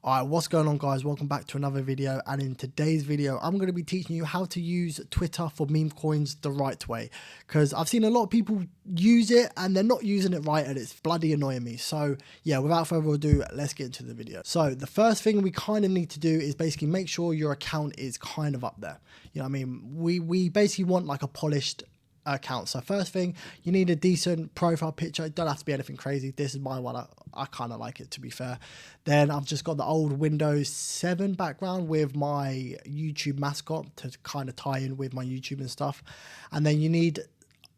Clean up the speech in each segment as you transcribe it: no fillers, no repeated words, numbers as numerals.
Alright, what's going on guys? Welcome back to another video, and in today's video I'm going to be teaching you how to use Twitter for meme coins the right way, because I've seen a lot of people use it and they're not using it right and it's bloody annoying me. So yeah, without further ado, let's get into the video. So the first thing we kind of need to do is basically make sure your account is kind of up there. You know what I mean? We basically want like a polished account. So first thing, you need a decent profile picture. It don't have to be anything crazy. This is my one. I kind of like it, to be fair. Then I've just got the old Windows 7 background with my YouTube mascot to kind of tie in with my YouTube and stuff. And then you need,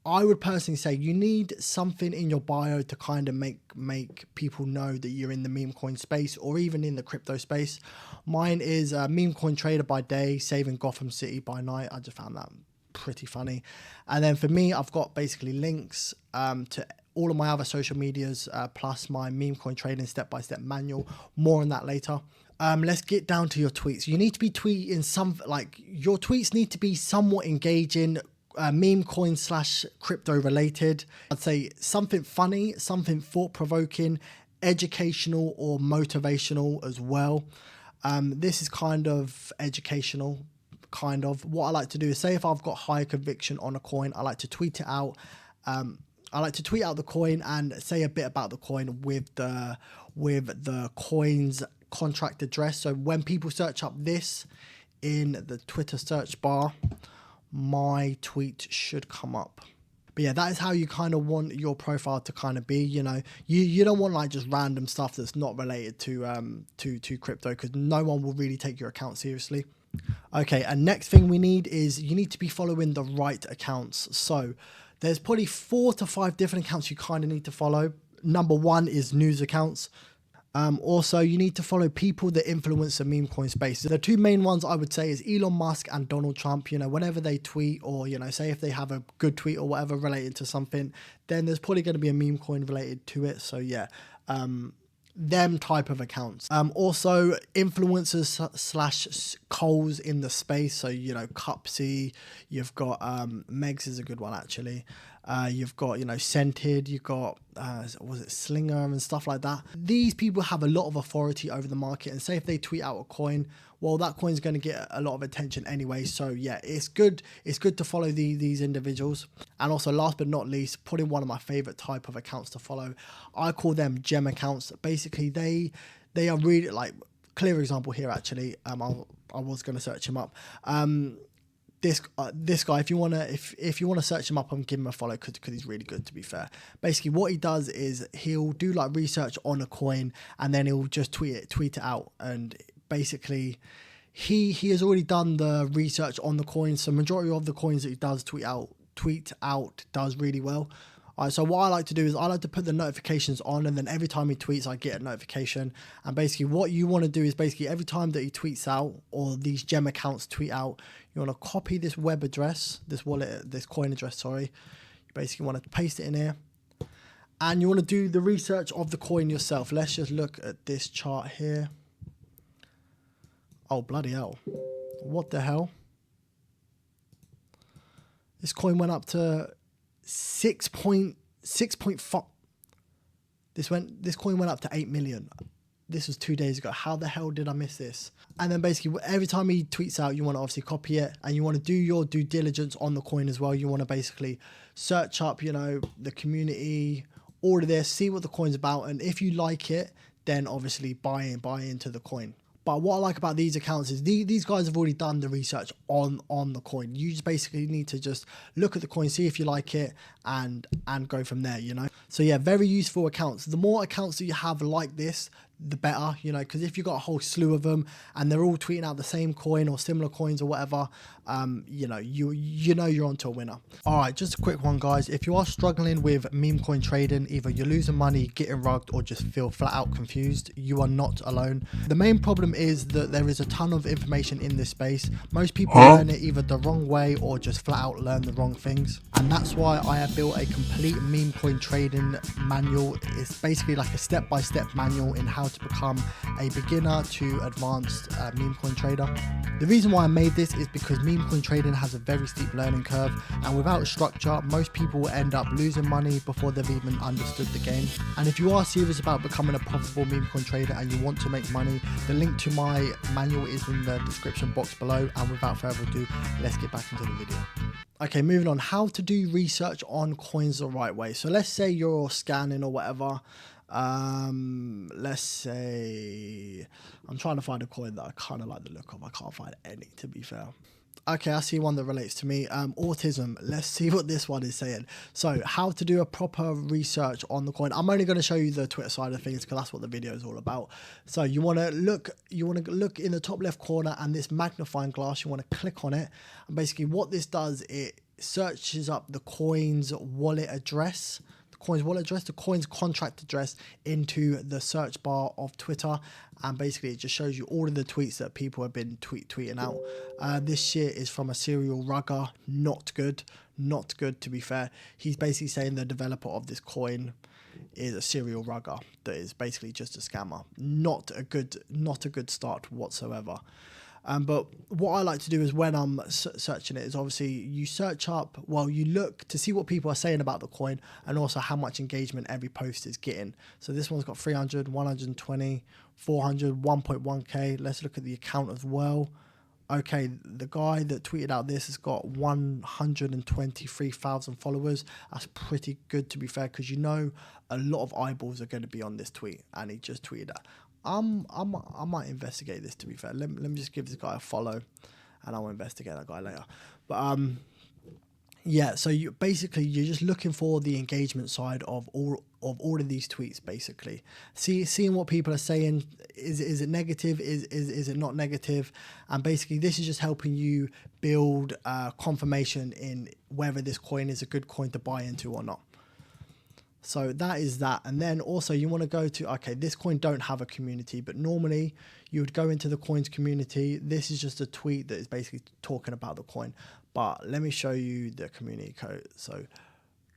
I would personally say, you need something in your bio to kind of make people know that you're in the meme coin space or even in the crypto space. Mine is a meme coin trader by day, saving Gotham City by night. I just found that pretty funny. And then for me, I've got basically links to all of my other social medias, plus my meme coin trading step-by-step manual. More on that later. Let's get down to your tweets. You need to be tweeting your tweets need to be somewhat engaging, meme coin / crypto related. I'd say something funny, something thought-provoking, educational or motivational as well. This is kind of educational. Kind of what I like to do is, say if I've got high conviction on a coin, I like to tweet it out. I like to tweet out the coin and say a bit about the coin with the coin's contract address. So when people search up this in the Twitter search bar, my tweet should come up. But yeah, that is how you kind of want your profile to kind of be. You know, you don't want like just random stuff that's not related to crypto, because no one will really take your account seriously. Okay, and next thing we need is you need to be following the right accounts. So there's probably 4 to 5 different accounts you kind of need to follow. Number one is news accounts. Also, you need to follow people that influence the meme coin space. The two main ones I would say is Elon Musk and Donald Trump. You know, whenever they tweet, or, you know, say if they have a good tweet or whatever related to something, then there's probably going to be a meme coin related to it. So yeah, them type of accounts. Also influencers / coals in the space. So, you know, Cupsy, you've got Megs is a good one actually. You've got, you know, Scented, you've got was it Slinger and stuff like that. These people have a lot of authority over the market, and say if they tweet out a coin, well, that coin's going to get a lot of attention anyway. So yeah, it's good to follow these individuals. And also, last but not least, put in one of my favorite type of accounts to follow. I call them gem accounts. Basically, they are really, like, clear example here actually. I was going to search him up. This guy, if you wanna search him up and give him a follow, because he's really good, to be fair. Basically, what he does is he'll do like research on a coin, and then he'll just tweet it out. And basically, he has already done the research on the coin, so majority of the coins that he does tweet out does really well. So what I like to do is I like to put the notifications on, and then every time he tweets, I get a notification. And basically what you want to do is, basically every time that he tweets out, or these gem accounts tweet out, you want to copy this web address, this coin address, sorry. You basically want to paste it in here, and you want to do the research of the coin yourself. Let's just look at this chart here. Oh, bloody hell. What the hell? This coin went up to 6.5. This coin went up to 8 million. This was 2 days ago. How the hell did I miss this? And then basically every time he tweets out, you want to obviously copy it, and you want to do your due diligence on the coin as well. You want to basically search up, you know, the community, all of this, see what the coin's about, and if you like it, then obviously buy into the coin. But what I like about these accounts is these guys have already done the research on the coin. You just basically need to just look at the coin, see if you like it, and go from there, you know. So yeah, very useful accounts. The more accounts that you have like this, the better, you know, because if you've got a whole slew of them and they're all tweeting out the same coin or similar coins or whatever, you know you're onto a winner. All right, just a quick one, guys. If you are struggling with meme coin trading, either you're losing money, getting rugged, or just feel flat out confused, you are not alone. The main problem is that there is a ton of information in this space. Most people learn it either the wrong way or just flat out learn the wrong things, and that's why I have built a complete meme coin trading manual. It's basically like a step-by-step manual in how how to become a beginner to advanced meme coin trader. The reason why I made this is because meme coin trading has a very steep learning curve, and without structure, most people will end up losing money before they've even understood the game. And if you are serious about becoming a profitable meme coin trader and you want to make money, the link to my manual is in the description box below. And without further ado, let's get back into the video. Okay, moving on, how to do research on coins the right way. So let's say you're scanning or whatever. Let's say I'm trying to find a coin that I kind of like the look of. I can't find any, to be fair. Okay, I see one that relates to me. Autism. Let's see what this one is saying. So how to do a proper research on the coin. I'm only going to show you the Twitter side of things because that's what the video is all about. So you want to look in the top left corner, and this magnifying glass, you want to click on it. And basically what this does, it searches up the coin's wallet address, the coin's contract address into the search bar of Twitter, and basically it just shows you all of the tweets that people have been tweeting out. This shit is from a serial rugger. Not good to be fair. He's basically saying the developer of this coin is a serial rugger that is basically just a scammer. Not a good start whatsoever. But what I like to do is when I'm searching it is obviously you search up, well, you look to see what people are saying about the coin and also how much engagement every post is getting. So this one's got 300, 120, 400, 1.1k. Let's look at the account as well. Okay, the guy that tweeted out this has got 123,000 followers. That's pretty good, to be fair, because you know a lot of eyeballs are going to be on this tweet, and he just tweeted that. I might investigate this, to be fair. Let me just give this guy a follow, and I'll investigate that guy later. But yeah, so you're just looking for the engagement side of all of these tweets, basically. Seeing what people are saying. Is it negative? Is it not negative? And basically this is just helping you build confirmation in whether this coin is a good coin to buy into or not. So that is that. And then also you want to go to, okay, this coin don't have a community, but normally you would go into the coin's community. This is just a tweet that is basically talking about the coin. But let me show you the community code. So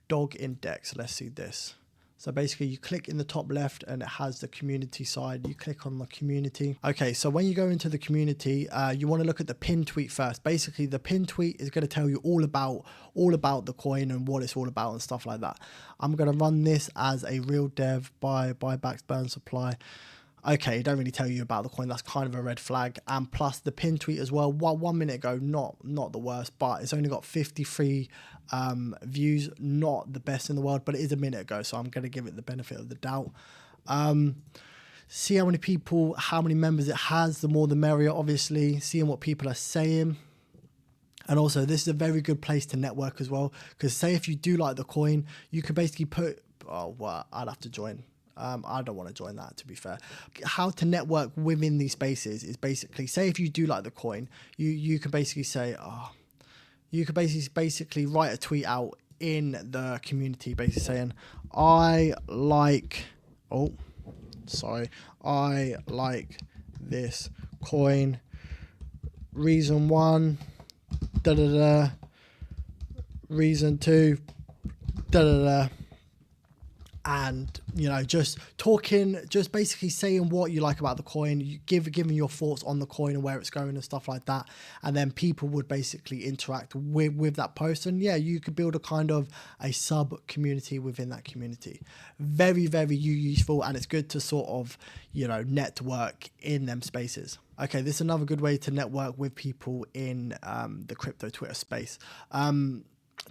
dog index, let's see this. So basically you click in the top left and it has the community side. You click on the community. Okay, so when you go into the community, you want to look at the pinned tweet first. Basically the pinned tweet is going to tell you all about the coin and what it's all about and stuff like that. I'm going to run this as a real dev, buybacks, burn supply. Okay, it don't really tell you about the coin. That's kind of a red flag. And plus the pin tweet as well. 1 minute ago, not the worst, but it's only got 53 views. Not the best in the world, but it is a minute ago, so I'm going to give it the benefit of the doubt. See how many people, how many members it has. The more the merrier, obviously. Seeing what people are saying. And also, this is a very good place to network as well. Because say if you do like the coin, you could basically put, oh, well, I'd have to join. I don't want to join that, to be fair. How to network within these spaces is basically, say if you do like the coin, you can basically say, you could basically write a tweet out in the community, basically saying, I like this coin. Reason 1, reason 2, and you know, just talking, just basically saying what you like about the coin, giving your thoughts on the coin and where it's going and stuff like that, and then people would basically interact with that post, and yeah, you could build a kind of a sub community within that community. Very, very useful, and it's good to sort of, you know, network in them spaces. Okay, this is another good way to network with people in the crypto Twitter space.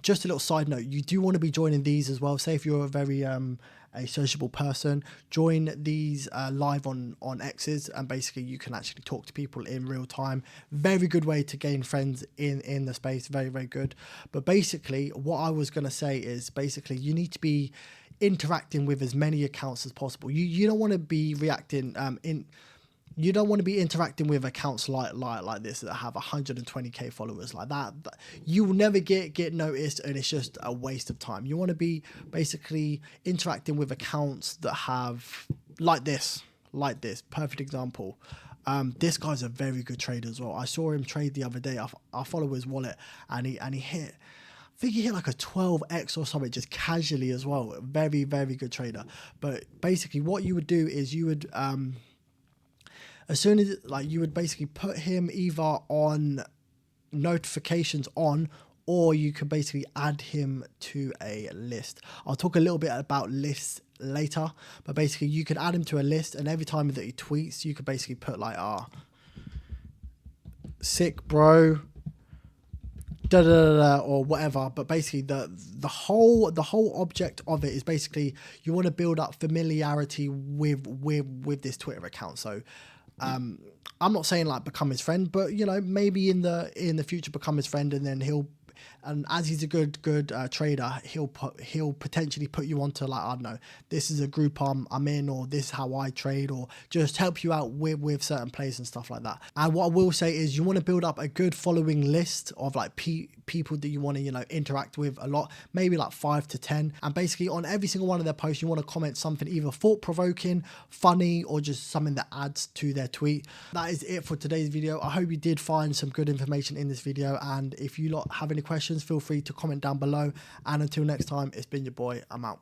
Just a little side note, you do want to be joining these as well. Say if you're a very a sociable person, join these live on X's, and basically you can actually talk to people in real time. Very good way to gain friends in the space. Very, very good. But basically what I was going to say is basically you need to be interacting with as many accounts as possible. You don't want to be reacting you don't want to be interacting with accounts like this that have 120k followers like that. You will never get noticed, and it's just a waste of time. You want to be basically interacting with accounts that have like this. Perfect example. This guy's a very good trader as well. I saw him trade the other day. I follow his wallet, and he hit I think he hit like a 12x or something just casually as well. Very, very good trader. But basically what you would do is you would, as soon as like you would basically put him either on notifications on, or you could basically add him to a list. I'll talk a little bit about lists later, but basically you could add him to a list, and every time that he tweets, you could basically put like, sick bro, da, da, da, da, or whatever. But basically the whole object of it is basically you want to build up familiarity with this Twitter account. So I'm not saying like become his friend, but you know, maybe in the future become his friend, and then and as he's a good trader, he'll potentially put you onto like, I don't know, this is a group I'm in, or this is how I trade, or just help you out with certain plays and stuff like that. And what I will say is you want to build up a good following list of like people that you want to, you know, interact with a lot, maybe like 5 to 10. And basically on every single one of their posts, you want to comment something either thought-provoking, funny, or just something that adds to their tweet. That is it for today's video. I hope you did find some good information in this video. And if you lot have any questions, feel free to comment down below. And until next time, it's been your boy. I'm out.